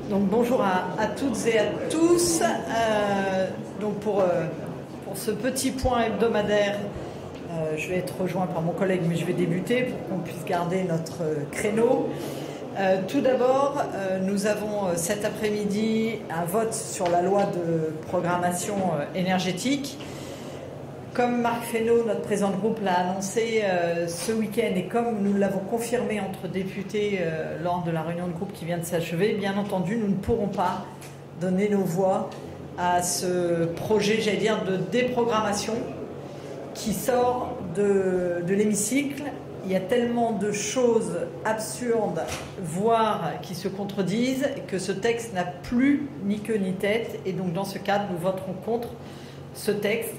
Donc bonjour à toutes et à tous. Donc pour ce petit point hebdomadaire, je vais être rejoint par mon collègue, mais je vais débuter pour qu'on puisse garder notre créneau. Tout d'abord, nous avons cet après-midi un vote sur la loi de programmation énergétique. Comme Marc Fesneau, notre président de groupe, l'a annoncé ce week-end et comme nous l'avons confirmé entre députés lors de la réunion de groupe qui vient de s'achever, bien entendu, nous ne pourrons pas donner nos voix à ce projet, j'allais dire, de déprogrammation qui sort de l'hémicycle. Il y a tellement de choses absurdes, voire qui se contredisent, que ce texte n'a plus ni queue ni tête. Et donc, dans ce cadre, nous voterons contre ce texte.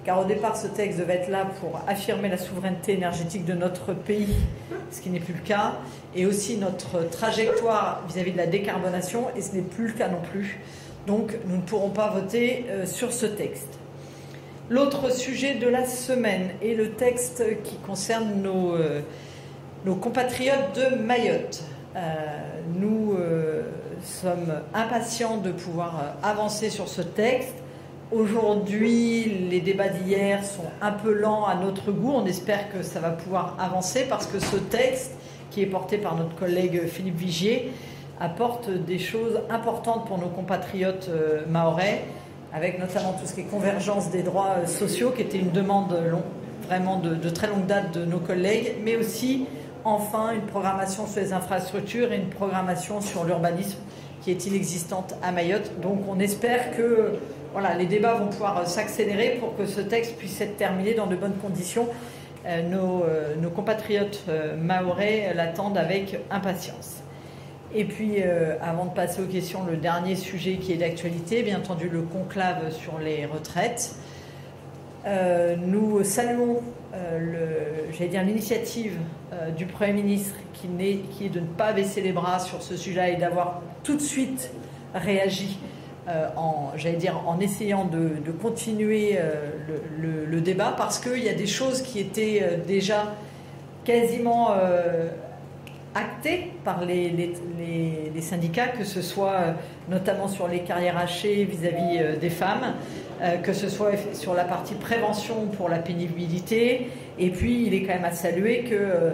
Car au départ, ce texte devait être là pour affirmer la souveraineté énergétique de notre pays, ce qui n'est plus le cas, et aussi notre trajectoire vis-à-vis de la décarbonation, et ce n'est plus le cas non plus. Donc, nous ne pourrons pas voter sur ce texte. L'autre sujet de la semaine est le texte qui concerne nos compatriotes de Mayotte. Nous sommes impatients de pouvoir avancer sur ce texte. Aujourd'hui, les débats d'hier sont un peu lents à notre goût. On espère que ça va pouvoir avancer parce que ce texte, qui est porté par notre collègue Philippe Vigier, apporte des choses importantes pour nos compatriotes mahorais, avec notamment tout ce qui est convergence des droits sociaux, qui était une demande vraiment de très longue date de nos collègues, mais aussi, enfin, une programmation sur les infrastructures et une programmation sur l'urbanisme qui est inexistante à Mayotte. Donc on espère que voilà, les débats vont pouvoir s'accélérer pour que ce texte puisse être terminé dans de bonnes conditions. Nos compatriotes mahorais l'attendent avec impatience. Et puis, avant de passer aux questions, le dernier sujet qui est d'actualité, bien entendu le conclave sur les retraites. Nous saluons l'initiative du Premier ministre qui est de ne pas baisser les bras sur ce sujet et d'avoir tout de suite réagi en essayant de continuer le débat, parce qu'il y a des choses qui étaient déjà quasiment actées par les syndicats, que ce soit notamment sur les carrières hachées vis-à-vis des femmes, que ce soit sur la partie prévention pour la pénibilité. Et puis il est quand même à saluer que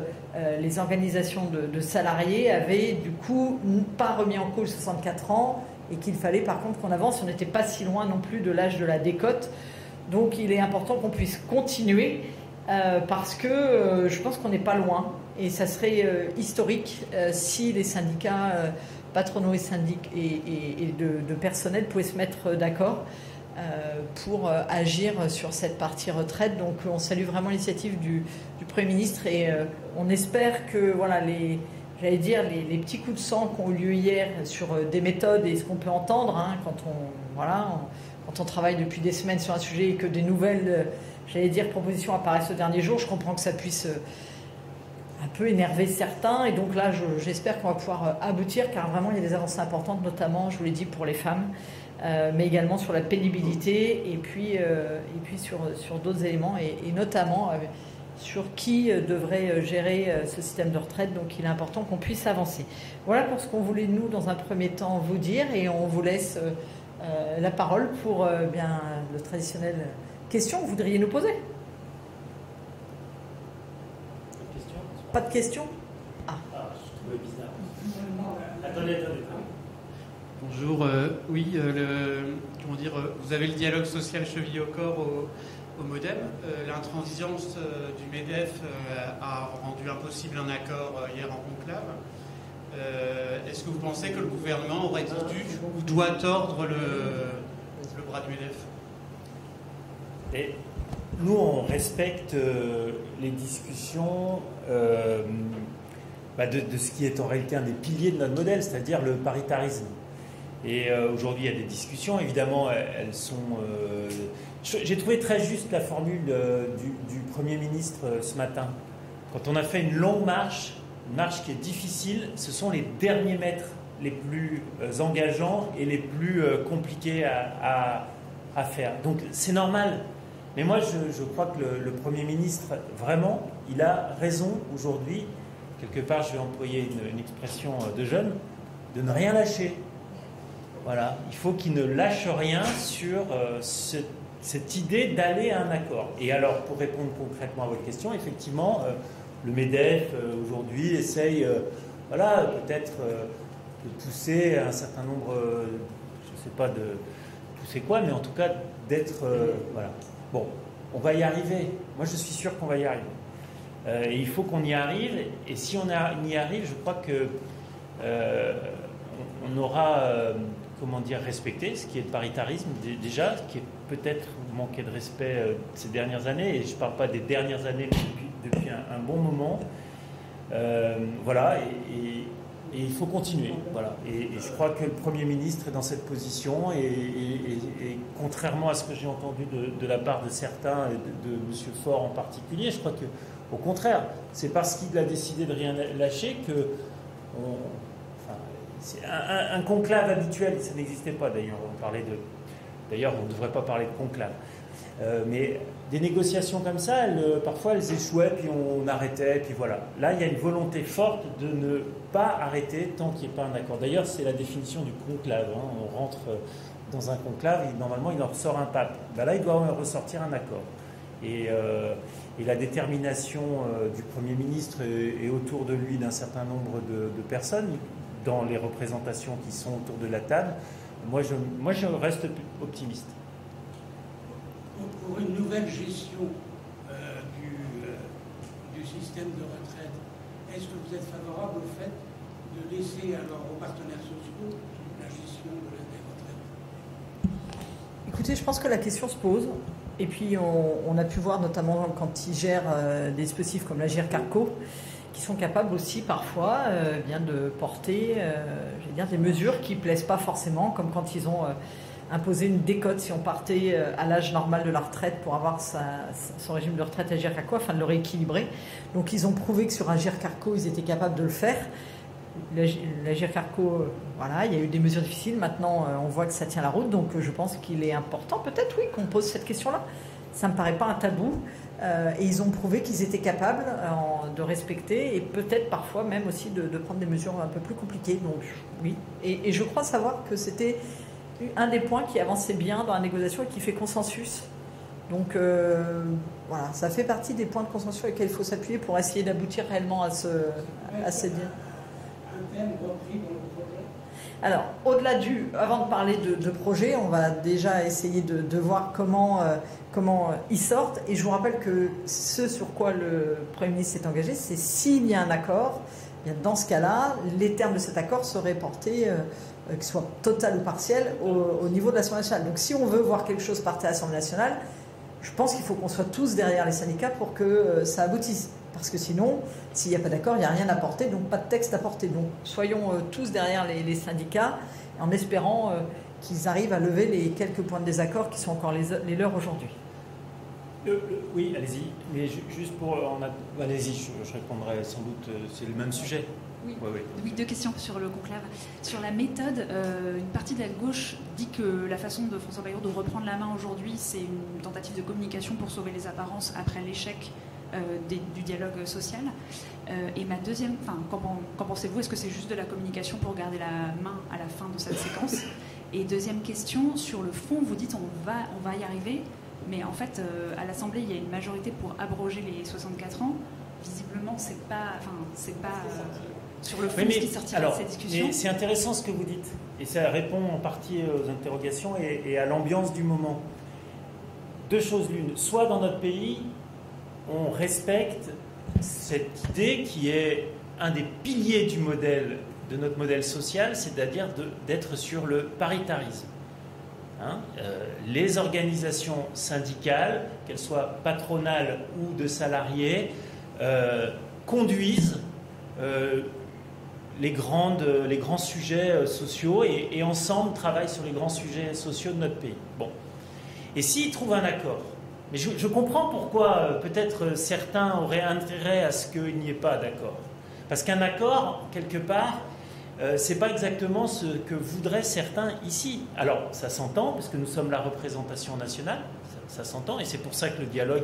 les organisations de salariés avaient du coup pas remis en cause 64 ans et qu'il fallait par contre qu'on avance. On n'était pas si loin non plus de l'âge de la décote. Donc il est important qu'on puisse continuer parce que je pense qu'on n'est pas loin. Et ça serait historique si les syndicats patronaux et de personnel pouvaient se mettre d'accord pour agir sur cette partie retraite. Donc on salue vraiment l'initiative du Premier ministre et on espère que voilà, les petits coups de sang qui ont eu lieu hier sur des méthodes et ce qu'on peut entendre quand on travaille depuis des semaines sur un sujet et que des nouvelles propositions apparaissent ce dernier jour, je comprends que ça puisse un peu énerver certains, et donc là j'espère qu'on va pouvoir aboutir, car vraiment il y a des avancées importantes, notamment, je vous l'ai dit, pour les femmes, mais également sur la pénibilité et puis sur d'autres éléments et notamment sur qui devrait gérer ce système de retraite. Donc il est important qu'on puisse avancer. Voilà pour ce qu'on voulait nous dans un premier temps vous dire, et on vous laisse la parole pour le traditionnel question que vous voudriez nous poser. Pas de questions? Je trouvais bizarre. Attendez. Bonjour, vous avez le dialogue social chevillé au corps au MODEM. L'intransigeance du MEDEF a rendu impossible un accord hier en conclave. Est-ce que vous pensez que le gouvernement aurait dû ou doit tordre le bras du MEDEF? Et nous, on respecte les discussions de ce qui est en réalité un des piliers de notre modèle, c'est-à-dire le paritarisme. Et aujourd'hui, il y a des discussions. Évidemment, elles sont... J'ai trouvé très juste la formule du Premier ministre ce matin. Quand on a fait une longue marche, une marche qui est difficile, ce sont les derniers mètres les plus engageants et les plus compliqués à faire. Donc, c'est normal. Mais moi, je crois que le Premier ministre, vraiment, il a raison aujourd'hui, quelque part, je vais employer une expression de jeune, de ne rien lâcher. Voilà, il faut qu'ils ne lâchent rien sur cette idée d'aller à un accord. Et alors, pour répondre concrètement à votre question, effectivement, le MEDEF aujourd'hui essaye, voilà, peut-être de pousser un certain nombre, je ne sais pas de pousser quoi, mais en tout cas d'être, voilà. Bon, on va y arriver. Moi, je suis sûr qu'on va y arriver. Et il faut qu'on y arrive. Et si on y arrive, je crois que on aura, comment dire, respecté ce qui est le paritarisme déjà, ce qui est peut-être manqué de respect ces dernières années. Et je ne parle pas des dernières années, mais depuis un bon moment. Voilà. Et il faut continuer. Voilà. Et je crois que le Premier ministre est dans cette position. Et contrairement à ce que j'ai entendu de la part de certains, et de M. Faure en particulier, je crois que, au contraire, c'est parce qu'il a décidé de rien lâcher que c'est un conclave habituel. Ça n'existait pas d'ailleurs. D'ailleurs, on ne devrait pas parler de conclave. Mais des négociations comme ça, parfois elles échouaient, puis on arrêtait, puis voilà. Là, il y a une volonté forte de ne pas arrêter tant qu'il n'y a pas un accord. D'ailleurs, c'est la définition du conclave. Hein. On rentre dans un conclave, et normalement, il en ressort un pape. Ben là, il doit en ressortir un accord. Et la détermination du Premier ministre et autour de lui d'un certain nombre de personnes, dans les représentations qui sont autour de la table, moi je reste optimiste. Pour une nouvelle gestion du système de retraite, est-ce que vous êtes favorable au fait de laisser alors aux partenaires sociaux la gestion des retraites? Écoutez, je pense que la question se pose. Et puis on a pu voir notamment quand ils gèrent des dispositifs comme l'Agir Carco, qui sont capables aussi parfois bien de porter des mesures qui ne plaisent pas forcément, comme quand ils ont imposé une décote si on partait à l'âge normal de la retraite pour avoir son régime de retraite Agir Carco, afin de le rééquilibrer. Donc ils ont prouvé que sur Agir Carco, ils étaient capables de le faire. L'Agir Carco, voilà, il y a eu des mesures difficiles. Maintenant, on voit que ça tient la route. Donc je pense qu'il est important, peut-être, oui, qu'on pose cette question-là. Ça ne me paraît pas un tabou. Et ils ont prouvé qu'ils étaient capables de respecter et peut-être parfois même aussi de prendre des mesures un peu plus compliquées. Donc oui. Et je crois savoir que c'était un des points qui avançait bien dans la négociation et qui fait consensus. Donc voilà, ça fait partie des points de consensus sur lesquels il faut s'appuyer pour essayer d'aboutir réellement à ces... Un thème repris dans le projet. Alors, au-delà avant de parler de projet, on va déjà essayer de voir comment ils sortent. Et je vous rappelle que ce sur quoi le Premier ministre s'est engagé, c'est s'il y a un accord, bien dans ce cas-là, les termes de cet accord seraient portés, qu'ils soient total ou partiel, au niveau de l'Assemblée nationale. Donc si on veut voir quelque chose partir à l'Assemblée nationale, je pense qu'il faut qu'on soit tous derrière les syndicats pour que ça aboutisse. Parce que sinon, s'il n'y a pas d'accord, il n'y a rien à porter, donc pas de texte à porter. Donc soyons tous derrière les syndicats, en espérant qu'ils arrivent à lever les quelques points de désaccord qui sont encore les leurs aujourd'hui. Oui, allez-y. Mais juste pour... allez-y, je répondrai sans doute, c'est le même sujet. Oui. Ouais. Oui, deux questions sur le conclave. Sur la méthode, une partie de la gauche dit que la façon de François Bayrou de reprendre la main aujourd'hui, c'est une tentative de communication pour sauver les apparences après l'échec du dialogue social. Et ma deuxième, qu'en pensez-vous? Est-ce que c'est juste de la communication pour garder la main à la fin de cette séquence? Et deuxième question, sur le fond, vous dites on va y arriver, mais en fait, à l'Assemblée, il y a une majorité pour abroger les 64 ans. Visiblement, c'est pas sur le fond ce qui sortira de cette discussion. Mais c'est intéressant ce que vous dites, et ça répond en partie aux interrogations et à l'ambiance du moment. Deux choses l'une, soit dans notre pays, on respecte cette idée qui est un des piliers de notre modèle social, c'est-à-dire d'être sur le paritarisme. Les organisations syndicales, qu'elles soient patronales ou de salariés, conduisent les grands sujets sociaux et ensemble travaillent sur les grands sujets sociaux de notre pays. Bon. Et s'ils trouvent un accord, mais je comprends pourquoi peut-être certains auraient intérêt à ce qu'il n'y ait pas d'accord. Parce qu'un accord, quelque part, c'est pas exactement ce que voudraient certains ici. Alors, ça s'entend, parce que nous sommes la représentation nationale, ça s'entend, et c'est pour ça que le dialogue,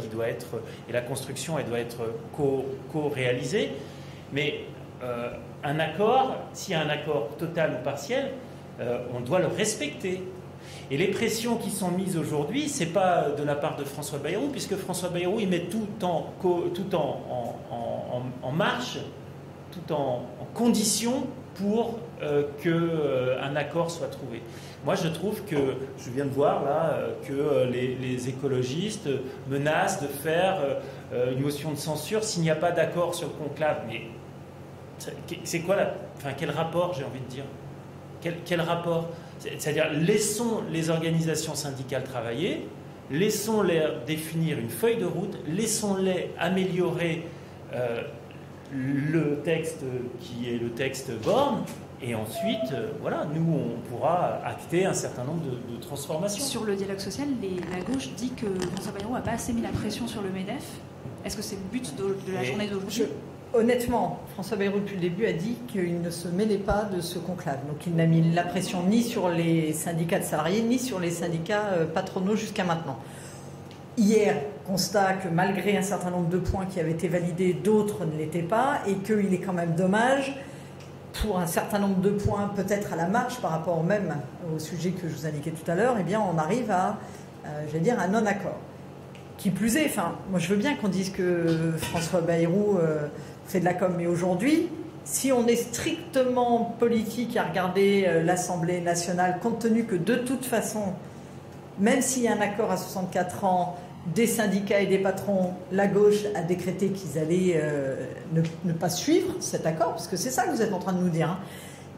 et la construction, elle doit être co-réalisée. Mais un accord, s'il y a un accord total ou partiel, on doit le respecter. Et les pressions qui sont mises aujourd'hui, ce n'est pas de la part de François Bayrou, puisque François Bayrou, il met tout en marche, tout en condition pour qu'un accord soit trouvé. Moi, je trouve que, je viens de voir là, que les écologistes menacent de faire une motion de censure s'il n'y a pas d'accord sur le conclave. Mais c'est quoi quel rapport, j'ai envie de dire ? Quel rapport ? C'est-à-dire, laissons les organisations syndicales travailler, laissons-les définir une feuille de route, laissons-les améliorer le texte qui est le texte Borne, et ensuite, voilà, nous, on pourra acter un certain nombre de transformations. Sur le dialogue social, la gauche dit que François Bayrou n'a pas assez mis la pression sur le MEDEF. Est-ce que c'est le but de la journée d'aujourd'hui ? Honnêtement, François Bayrou, depuis le début, a dit qu'il ne se mêlait pas de ce conclave. Donc il n'a mis la pression ni sur les syndicats de salariés, ni sur les syndicats patronaux jusqu'à maintenant. Hier, constat que malgré un certain nombre de points qui avaient été validés, d'autres ne l'étaient pas, et qu'il est quand même dommage, pour un certain nombre de points, peut-être à la marge par rapport même au sujet que je vous indiquais tout à l'heure, eh bien on arrive à, un non-accord. Qui plus est, moi je veux bien qu'on dise que François Bayrou fait de la com, mais aujourd'hui, si on est strictement politique à regarder l'Assemblée nationale, compte tenu que de toute façon, même s'il y a un accord à 64 ans, des syndicats et des patrons, la gauche a décrété qu'ils allaient ne pas suivre cet accord, parce que c'est ça que vous êtes en train de nous dire. Hein.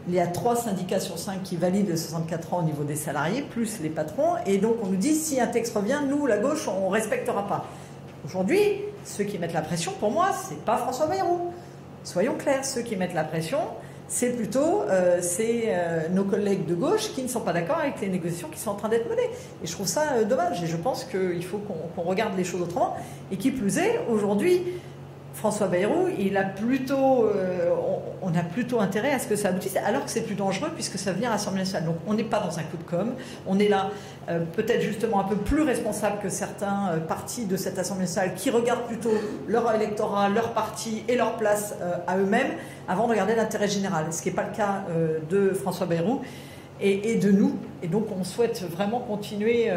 Il y a 3 syndicats sur 5 qui valident les 64 ans au niveau des salariés, plus les patrons, et donc on nous dit, si un texte revient, nous, la gauche, on ne respectera pas. Aujourd'hui, ceux qui mettent la pression, pour moi, c'est pas François Bayrou. Soyons clairs, ceux qui mettent la pression, c'est plutôt nos collègues de gauche qui ne sont pas d'accord avec les négociations qui sont en train d'être menées. Et je trouve ça dommage. Et je pense qu'il faut qu'on regarde les choses autrement. Et qui plus est, aujourd'hui, François Bayrou, on a plutôt intérêt à ce que ça aboutisse, alors que c'est plus dangereux puisque ça vient à l'Assemblée nationale. Donc on n'est pas dans un coup de com', on est là peut-être justement un peu plus responsable que certains partis de cette Assemblée nationale qui regardent plutôt leur électorat, leur parti et leur place à eux-mêmes avant de regarder l'intérêt général, ce qui n'est pas le cas de François Bayrou et de nous. Et donc on souhaite vraiment continuer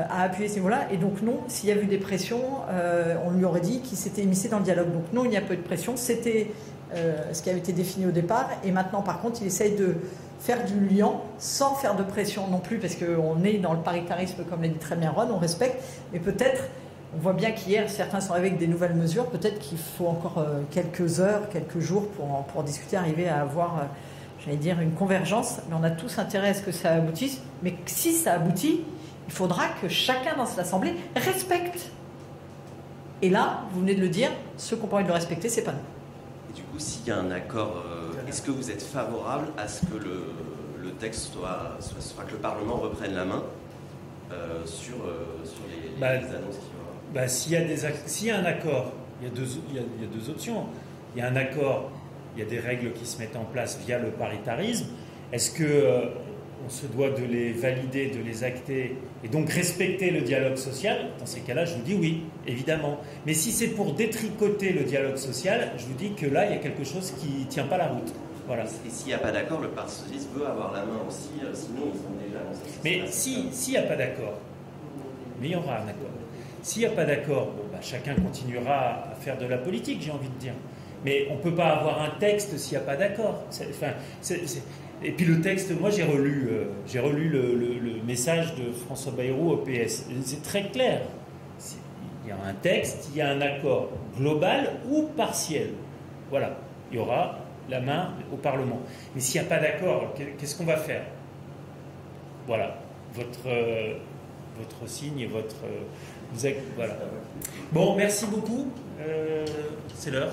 à appuyer ce niveau-là. Et donc non, s'il y a eu des pressions, on lui aurait dit qu'il s'était émissé dans le dialogue. Donc non, il n'y a pas eu de pression. C'était ce qui avait été défini au départ. Et maintenant, par contre, il essaye de faire du liant sans faire de pression non plus, parce qu'on est dans le paritarisme, comme l'a dit très bien Ron, on respecte. Mais peut-être, on voit bien qu'hier, certains sont arrivés avec des nouvelles mesures. Peut-être qu'il faut encore quelques heures, quelques jours pour discuter, arriver à avoir, une convergence. Mais on a tous intérêt à ce que ça aboutisse. Mais si ça aboutit, il faudra que chacun dans cette assemblée respecte. Et là, vous venez de le dire, ceux qui ont pas envie de le respecter, c'est pas nous. Et du coup, s'il y a un accord, est-ce que vous êtes favorable à ce que le texte soit que le Parlement reprenne la main sur les annonces qu'il y aura? S'il y a un accord, il y a deux options. Il y a un accord, il y a des règles qui se mettent en place via le paritarisme. Est-ce que on se doit de les valider, de les acter et donc respecter le dialogue social? Dans ces cas-là, je vous dis oui, évidemment. Mais si c'est pour détricoter le dialogue social, je vous dis que là, il y a quelque chose qui ne tient pas la route. Voilà. Et s'il n'y a pas d'accord, le Parti socialiste veut avoir la main aussi, sinon ils sont déjà lancés. Mais s'il n'y a pas d'accord, mais il y aura un accord. S'il n'y a pas d'accord, chacun continuera à faire de la politique, j'ai envie de dire. Mais on ne peut pas avoir un texte s'il n'y a pas d'accord. Et puis le texte, moi j'ai relu le message de François Bayrou au PS. C'est très clair. Il y a un texte, il y a un accord global ou partiel. Voilà. Il y aura la main au Parlement. Mais s'il n'y a pas d'accord, qu'est-ce qu'on va faire? Voilà. Votre signe et votre... voilà. Bon, merci beaucoup. C'est l'heure.